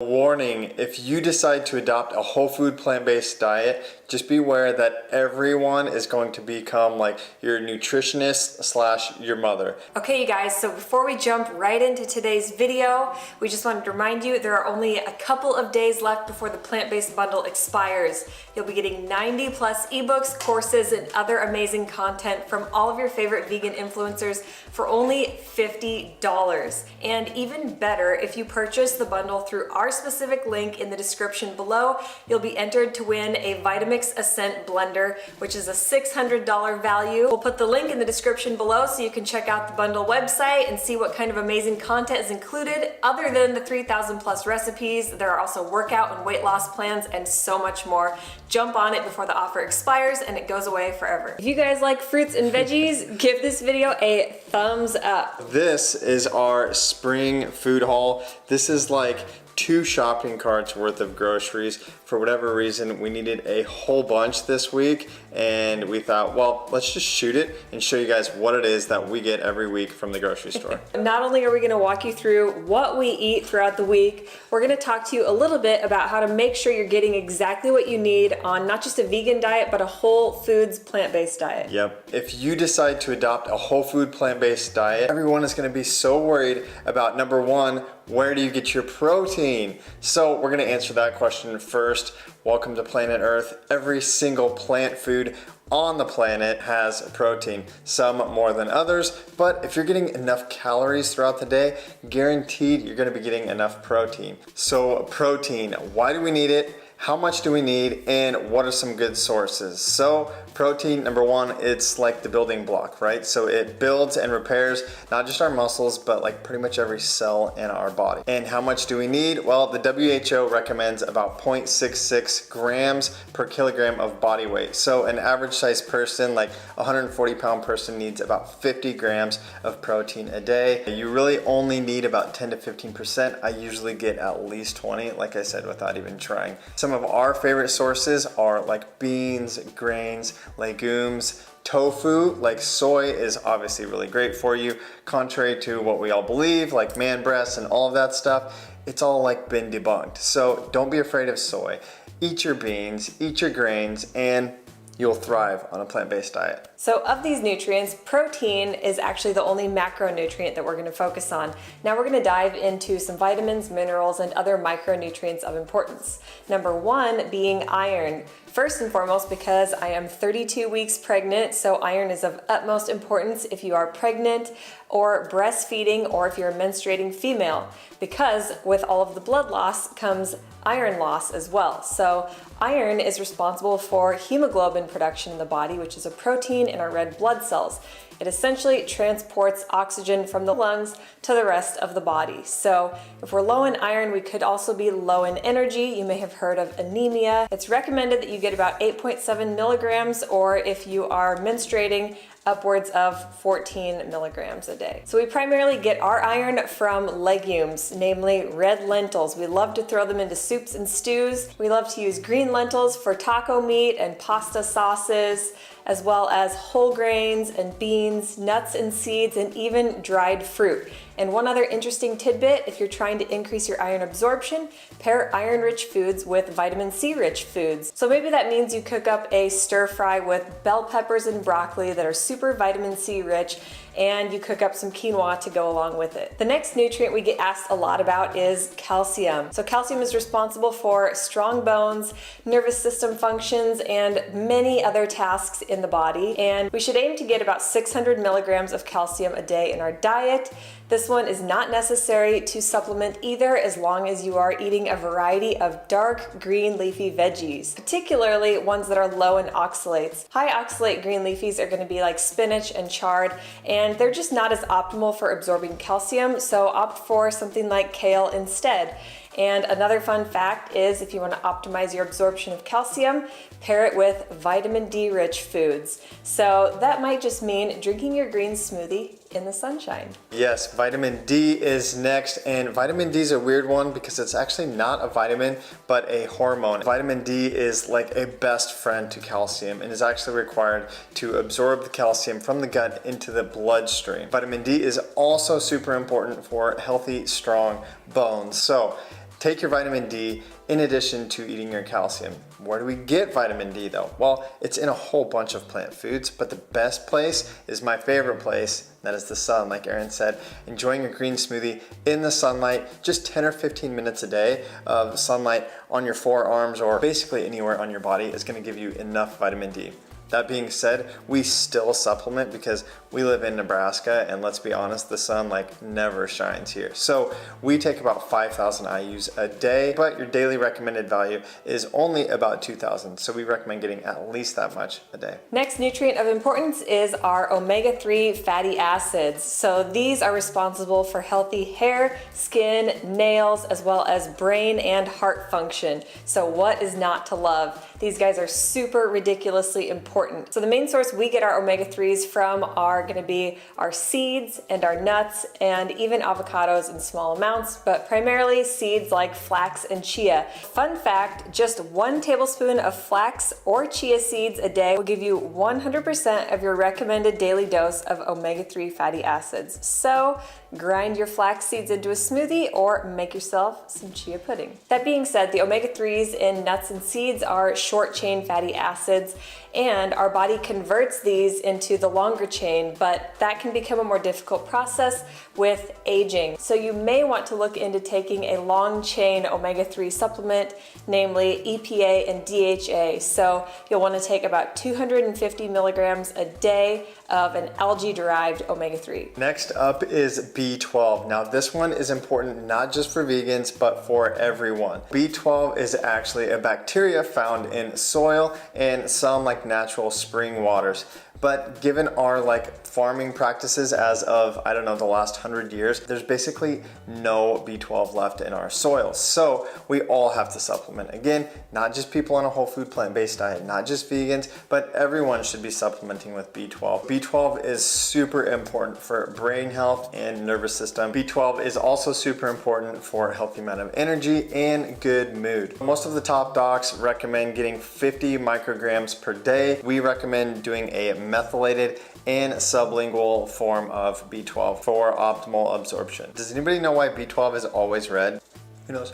Warning, if you decide to adopt a whole food plant-based diet, just be aware that everyone is going to become like your nutritionist slash your mother. Okay, you guys, so before we jump right into today's video, we just wanted to remind you there are only a couple of days left before the plant-based bundle expires. You'll be getting 90 plus ebooks, courses, and other amazing content from all of your favorite vegan influencers for only $50. And even better, if you purchase the bundle through our specific link in the description below, you'll be entered to win a Vitamix Ascent blender, which is a $600 value. We'll put the link in the description below so you can check out the bundle website and see what kind of amazing content is included. Other than the 3,000 plus recipes, there are also workout and weight loss plans and so much more. Jump on it before the offer expires and it goes away forever. If you guys like fruits and veggies, give this video a thumbs up. This is our spring food haul. This is like 2 shopping carts worth of groceries. For whatever reason, we needed a whole bunch this week, and we thought, well, let's just shoot it and show you guys what it is that we get every week from the grocery store. Not only are we gonna walk you through what we eat throughout the week, we're gonna talk to you a little bit about how to make sure you're getting exactly what you need on not just a vegan diet, but a whole foods plant-based diet. Yep. If you decide to adopt a whole food plant-based diet, everyone is gonna be so worried about, number one, where do you get your protein? So we're gonna answer that question first. Welcome to planet Earth. Every single plant food on the planet has protein, some more than others, but if you're getting enough calories throughout the day, guaranteed you're gonna be getting enough protein. So protein, why do we need it? How much do we need, and what are some good sources? So protein, number one, it's like the building block, right? So it builds and repairs not just our muscles, but like pretty much every cell in our body. And how much do we need? Well, the WHO recommends about 0.66 grams per kilogram of body weight. So an average sized person, like a 140-pound person, needs about 50 grams of protein a day. You really only need about 10 to 15%. I usually get at least 20, like I said, without even trying. Some of our favorite sources are like beans, grains, legumes, tofu, like soy is obviously really great for you. Contrary to what we all believe, like man breasts and all of that stuff, it's all like been debunked. So don't be afraid of soy. Eat your beans, eat your grains, and you'll thrive on a plant-based diet. So of these nutrients, protein is actually the only macronutrient that we're gonna focus on. Now we're gonna dive into some vitamins, minerals, and other micronutrients of importance. Number one being iron. First and foremost, because I am 32 weeks pregnant, so iron is of utmost importance if you are pregnant or breastfeeding or if you're a menstruating female, because with all of the blood loss comes iron loss as well. So iron is responsible for hemoglobin production in the body, which is a protein in our red blood cells. It essentially transports oxygen from the lungs to the rest of the body. So if we're low in iron, we could also be low in energy. You may have heard of anemia. It's recommended that you get about 8.7 milligrams, or if you are menstruating, upwards of 14 milligrams a day. So we primarily get our iron from legumes, namely red lentils. We love to throw them into soups and stews. We love to use green lentils for taco meat and pasta sauces, as well as whole grains and beans, nuts and seeds, and even dried fruit. And one other interesting tidbit, if you're trying to increase your iron absorption, pair iron-rich foods with vitamin C-rich foods. So maybe that means you cook up a stir fry with bell peppers and broccoli that are super vitamin C-rich, and you cook up some quinoa to go along with it. The next nutrient we get asked a lot about is calcium. So calcium is responsible for strong bones, nervous system functions, and many other tasks in the body. And we should aim to get about 600 milligrams of calcium a day in our diet. This one is not necessary to supplement either, as long as you are eating a variety of dark green leafy veggies, particularly ones that are low in oxalates. High oxalate green leafies are going to be like spinach and chard, and they're just not as optimal for absorbing calcium, so opt for something like kale instead. And another fun fact is, if you want to optimize your absorption of calcium, pair it with vitamin D rich foods. So that might just mean drinking your green smoothie in the sunshine. Yes, vitamin D is next, and vitamin D is a weird one because it's actually not a vitamin, but a hormone. Vitamin D is like a best friend to calcium and is actually required to absorb the calcium from the gut into the bloodstream. Vitamin D is also super important for healthy, strong bones. So Take your vitamin D in addition to eating your calcium. Where do we get vitamin D though? Well, it's in a whole bunch of plant foods, but the best place is my favorite place, that is the sun, like Erin said. Enjoying a green smoothie in the sunlight, just 10 or 15 minutes a day of sunlight on your forearms or basically anywhere on your body is gonna give you enough vitamin D. That being said, we still supplement because we live in Nebraska, and let's be honest, the sun like never shines here. So we take about 5,000 IUs a day, but your daily recommended value is only about 2,000. So we recommend getting at least that much a day. Next nutrient of importance is our omega-3 fatty acids. So these are responsible for healthy hair, skin, nails, as well as brain and heart function. So what is not to love? These guys are super ridiculously important. So the main source we get our omega-3s from are going to be our seeds and our nuts and even avocados in small amounts, but primarily seeds like flax and chia. Fun fact, just 1 tablespoon of flax or chia seeds a day will give you 100% of your recommended daily dose of omega-3 fatty acids. So grind your flax seeds into a smoothie or make yourself some chia pudding. That being said, the omega-3s in nuts and seeds are short chain fatty acids, and our body converts these into the longer chain, but that can become a more difficult process with aging. So you may want to look into taking a long chain omega-3 supplement, namely EPA and DHA. So you'll want to take about 250 milligrams a day of an algae-derived omega-3. Next up is B12. Now this one is important not just for vegans, but for everyone. B12 is actually a bacteria found in soil and some like natural spring waters. But given our like farming practices as of, I don't know, the last 100 years, there's basically no B12 left in our soil. So we all have to supplement. Again, not just people on a whole food plant-based diet, not just vegans, but everyone should be supplementing with B12. B12 is super important for brain health and nervous system. B12 is also super important for a healthy amount of energy and good mood. Most of the top docs recommend getting 50 micrograms per day. We recommend doing a methylated and sublingual form of B12 for optimal absorption. Does anybody know why B12 is always red? Who knows?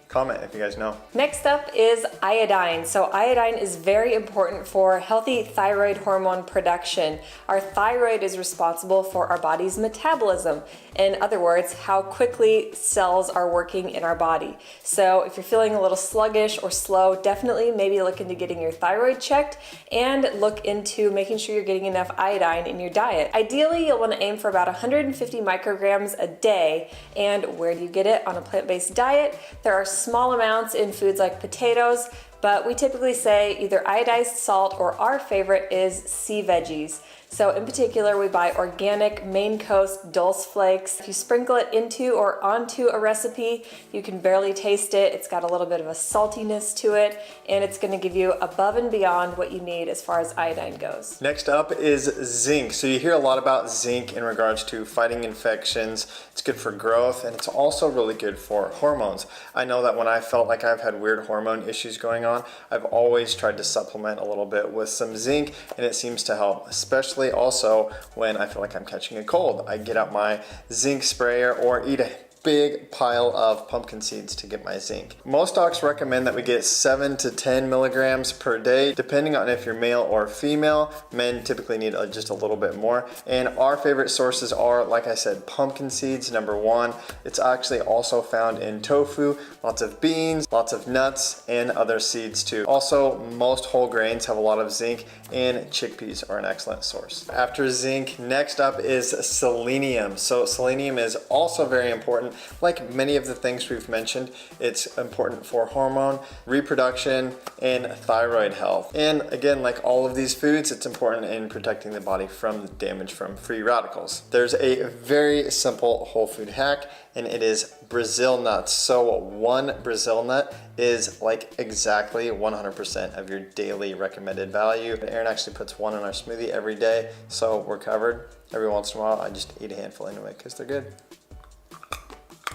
Comment if you guys know. Next up is iodine. So iodine is very important for healthy thyroid hormone production. Our thyroid is responsible for our body's metabolism. In other words, how quickly cells are working in our body. So if you're feeling a little sluggish or slow, definitely maybe look into getting your thyroid checked and look into making sure you're getting enough iodine in your diet. Ideally, you'll want to aim for about 150 micrograms a day. And where do you get it on a plant-based diet? There are small amounts in foods like potatoes, but we typically say either iodized salt or our favorite is sea veggies. So in particular, we buy organic Maine Coast Dulse Flakes. If you sprinkle it into or onto a recipe, you can barely taste it. It's got a little bit of a saltiness to it, and it's gonna give you above and beyond what you need as far as iodine goes. Next up is zinc. So you hear a lot about zinc in regards to fighting infections. It's good for growth, and it's also really good for hormones. I know that when I felt like I've had weird hormone issues going on, I've always tried to supplement a little bit with some zinc, and it seems to help, especially also when I feel like I'm catching a cold. I get out my zinc sprayer or eat a big pile of pumpkin seeds to get my zinc. Most docs recommend that we get 7 to 10 milligrams per day, depending on if you're male or female. Men typically need just a little bit more. And our favorite sources are, like I said, pumpkin seeds, number 1. It's actually also found in tofu, lots of beans, lots of nuts, and other seeds too. Also, most whole grains have a lot of zinc, and chickpeas are an excellent source. After zinc, next up is selenium. So selenium is also very important. Like many of the things we've mentioned, it's important for hormone, reproduction, and thyroid health. And again, like all of these foods, it's important in protecting the body from damage from free radicals. There's a very simple whole food hack, and it is Brazil nuts. So 1 Brazil nut is like exactly 100% of your daily recommended value. Erin actually puts 1 in our smoothie every day, so we're covered. Every once in a while, I just eat a handful anyway because they're good.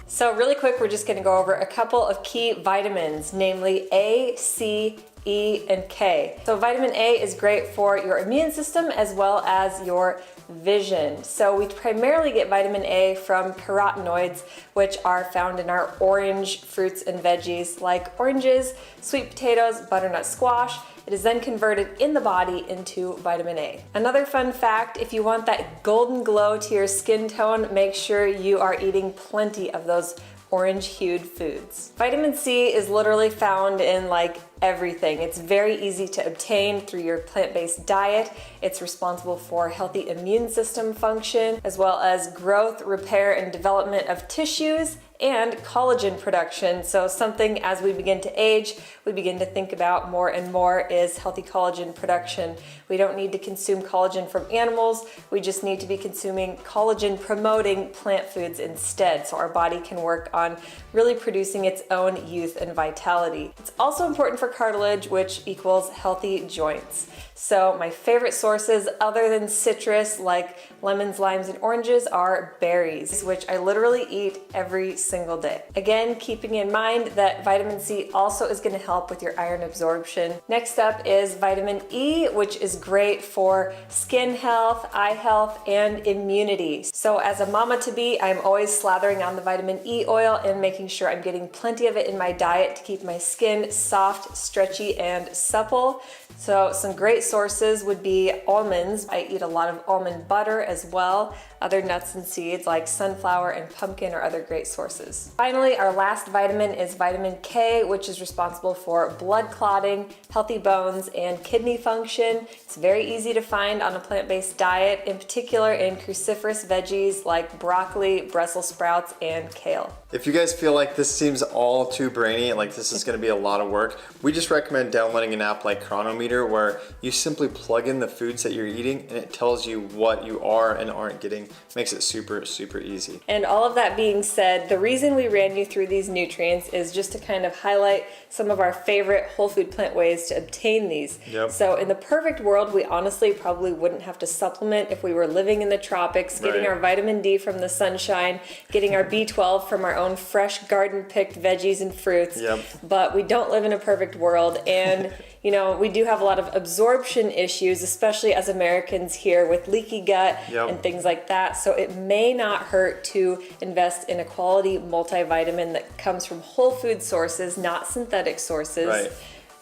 So really quick, we're just gonna go over a couple of key vitamins, namely A, C, E, and K. So vitamin A is great for your immune system as well as your vision. So we primarily get vitamin A from carotenoids, which are found in our orange fruits and veggies like oranges, sweet potatoes, butternut squash. It is then converted in the body into vitamin A. Another fun fact, if you want that golden glow to your skin tone, make sure you are eating plenty of those orange-hued foods. Vitamin C is literally found in like everything. It's very easy to obtain through your plant-based diet. It's responsible for healthy immune system function, as well as growth, repair, and development of tissues, and collagen production. So something as we begin to age, we begin to think about more and more is healthy collagen production. We don't need to consume collagen from animals. We just need to be consuming collagen promoting plant foods instead, so our body can work on really producing its own youth and vitality. It's also important for cartilage, which equals healthy joints. So my favorite sources other than citrus like lemons, limes, and oranges are berries, which I literally eat every single day. Again, keeping in mind that vitamin C also is going to help with your iron absorption. Next up is vitamin E, which is great for skin health, eye health, and immunity. So as a mama-to-be, I'm always slathering on the vitamin E oil and making sure I'm getting plenty of it in my diet to keep my skin soft, stretchy, and supple. So some great sources would be almonds. I eat a lot of almond butter as well. Other nuts and seeds like sunflower and pumpkin are other great sources. Finally, our last vitamin is vitamin K, which is responsible for blood clotting, healthy bones, and kidney function. It's very easy to find on a plant-based diet, in particular in cruciferous veggies like broccoli, Brussels sprouts, and kale. If you guys feel like this seems all too brainy, like this is going to be a lot of work, we just recommend downloading an app like Chronometer where you simply plug in the foods that you're eating and it tells you what you are and aren't getting. Makes it super, super easy. And all of that being said, the reason we ran you through these nutrients is just to kind of highlight some of our favorite whole food plant ways to obtain these. Yep. So in the perfect world, we honestly probably wouldn't have to supplement if we were living in the tropics, getting our vitamin D from the sunshine, getting our B12 from our own fresh garden-picked veggies and fruits. Yep. But we don't live in a perfect world, and you know, we do have a lot of absorption issues, especially as Americans here with leaky gut and things like that. So it may not hurt to invest in a quality multivitamin that comes from whole food sources, not synthetic sources. Right.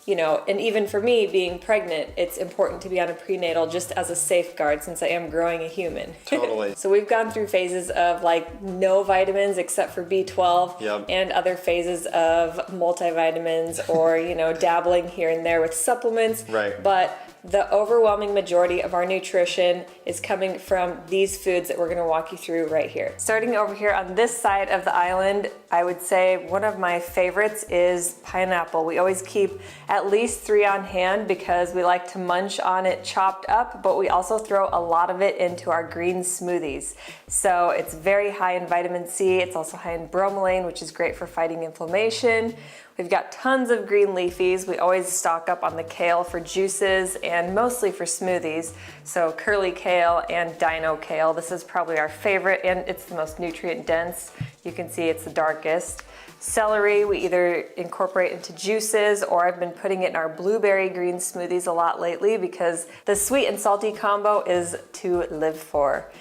You know, and even for me being pregnant, it's important to be on a prenatal just as a safeguard since I am growing a human. Totally. So we've gone through phases of like no vitamins except for B12 and other phases of multivitamins or, you know, dabbling here and there with supplements. Right. But the overwhelming majority of our nutrition is coming from these foods that we're going to walk you through right here. Starting over here on this side of the island, I would say one of my favorites is pineapple. We always keep at least 3 on hand because we like to munch on it chopped up, but we also throw a lot of it into our green smoothies. So it's very high in vitamin C. It's also high in bromelain, which is great for fighting inflammation. We've got tons of green leafies. We always stock up on the kale for juices and mostly for smoothies. So curly kale and dino kale. This is probably our favorite and it's the most nutrient dense. You can see it's the darkest. Celery, we either incorporate into juices or I've been putting it in our blueberry green smoothies a lot lately because the sweet and salty combo is to live for.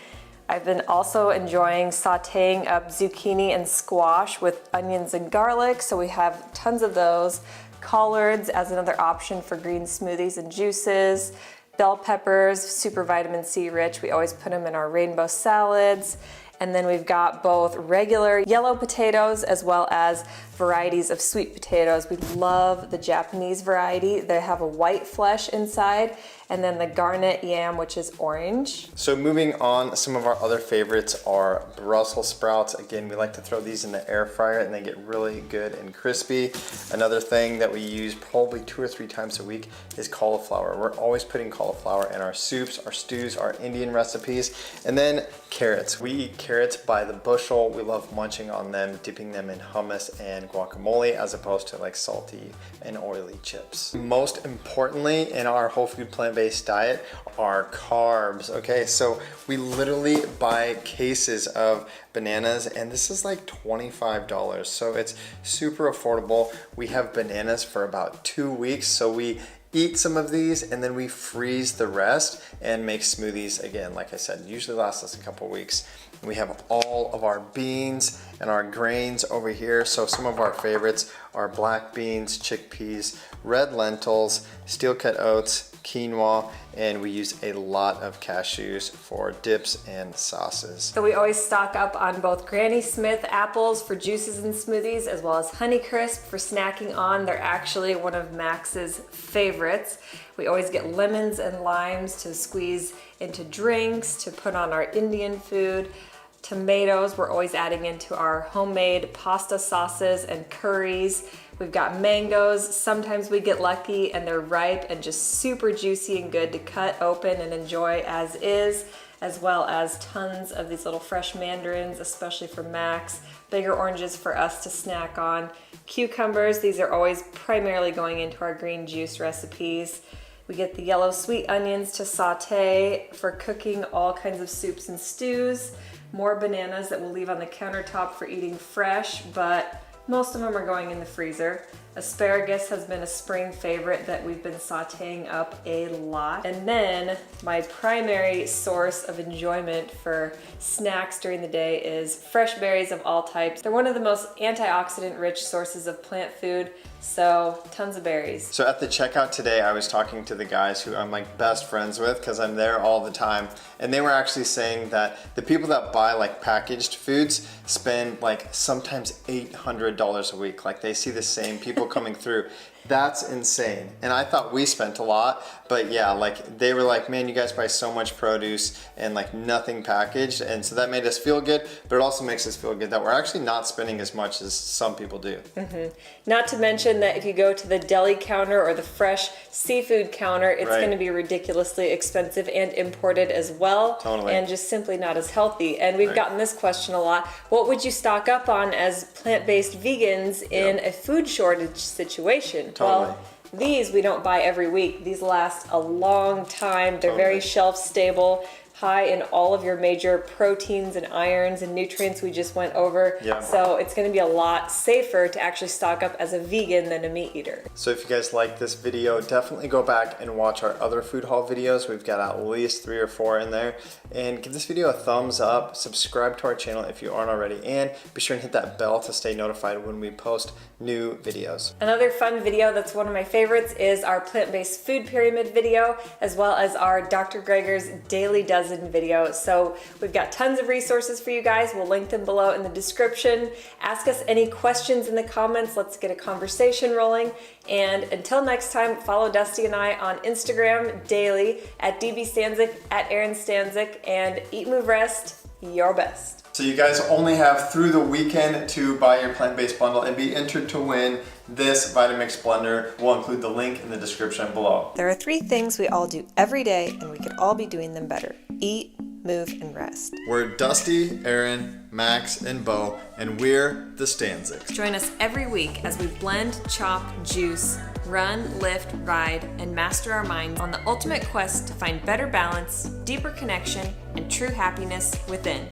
I've been also enjoying sauteing up zucchini and squash with onions and garlic, so we have tons of those. Collards as another option for green smoothies and juices. Bell peppers, super vitamin C rich. We always put them in our rainbow salads. And then we've got both regular yellow potatoes as well as varieties of sweet potatoes. We love the Japanese variety. They have a white flesh inside, and then the garnet yam, which is orange. So moving on, some of our other favorites are Brussels sprouts. Again, we like to throw these in the air fryer and they get really good and crispy. Another thing that we use probably 2 or 3 times a week is cauliflower. We're always putting cauliflower in our soups, our stews, our Indian recipes. And then carrots. We eat carrots by the bushel. We love munching on them, dipping them in hummus and and guacamole as opposed to like salty and oily chips. Most importantly in our whole food plant-based diet are carbs, okay? So we literally buy cases of bananas and this is like $25, so it's super affordable. We have bananas for about 2 weeks, so we eat some of these and then we freeze the rest and make smoothies again. Like I said, usually lasts us a couple weeks. We have all of our beans and our grains over here. So some of our favorites are black beans, chickpeas, red lentils, steel cut oats, quinoa, and we use a lot of cashews for dips and sauces. So we always stock up on both Granny Smith apples for juices and smoothies, as well as Honeycrisp for snacking on. They're actually one of Max's favorites. We always get lemons and limes to squeeze into drinks, to put on our Indian food. Tomatoes, we're always adding into our homemade pasta sauces and curries. We've got mangoes. Sometimes we get lucky and they're ripe and just super juicy and good to cut open and enjoy as is, as well as tons of these little fresh mandarins, especially for Max. Bigger oranges for us to snack on. Cucumbers, these are always primarily going into our green juice recipes. We get the yellow sweet onions to saute for cooking all kinds of soups and stews. More bananas that we'll leave on the countertop for eating fresh, but most of them are going in the freezer. Asparagus has been a spring favorite that we've been sauteing up a lot. And then my primary source of enjoyment for snacks during the day is fresh berries of all types. They're one of the most antioxidant rich sources of plant food, so tons of berries. So at the checkout today, I was talking to the guys who I'm like best friends with because I'm there all the time. And they were actually saying that the people that buy like packaged foods spend like sometimes $800 a week. Like they see the same people coming through. That's insane. And I thought we spent a lot, but yeah, like they were like, man, you guys buy so much produce and like nothing packaged. And so that made us feel good, but it also makes us feel good that we're actually not spending as much as some people do. Not to mention that if you go to the deli counter or the fresh seafood counter, it's Right. going to be ridiculously expensive and imported as well. Totally. And just simply not as healthy. And we've Right. gotten this question a lot. What would you stock up on as plant-based vegans in a food shortage situation? Totally. Well, these we don't buy every week. These last a long time. They're very Totally. shelf stable, high in all of your major proteins and irons and nutrients we just went over. Yeah. So it's going to be a lot safer to actually stock up as a vegan than a meat eater. So if you guys like this video, definitely go back and watch our other food haul videos. We've got at least 3 or 4 in there. And give this video a thumbs up, subscribe to our channel if you aren't already, and be sure and hit that bell to stay notified when we post new videos. Another fun video that's one of my favorites is our plant-based food pyramid video, as well as our Dr. Greger's Daily Dozen video. So we've got tons of resources for you guys. We'll link them below in the description. Ask us any questions in the comments. Let's get a conversation rolling. And until next time, follow Dusty and I on Instagram daily at dbstanzik, at Erin Stanzik, and EatMoveRest, your best. So you guys only have through the weekend to buy your plant-based bundle and be entered to win this Vitamix blender. We'll include the link in the description below. There are 3 things we all do every day, and we could all be doing them better. Eat, move, and rest. We're Dusty, Erin, Max, and Bo, and we're the Stanziks. Join us every week as we blend, chop, juice, run, lift, ride, and master our minds on the ultimate quest to find better balance, deeper connection, and true happiness within.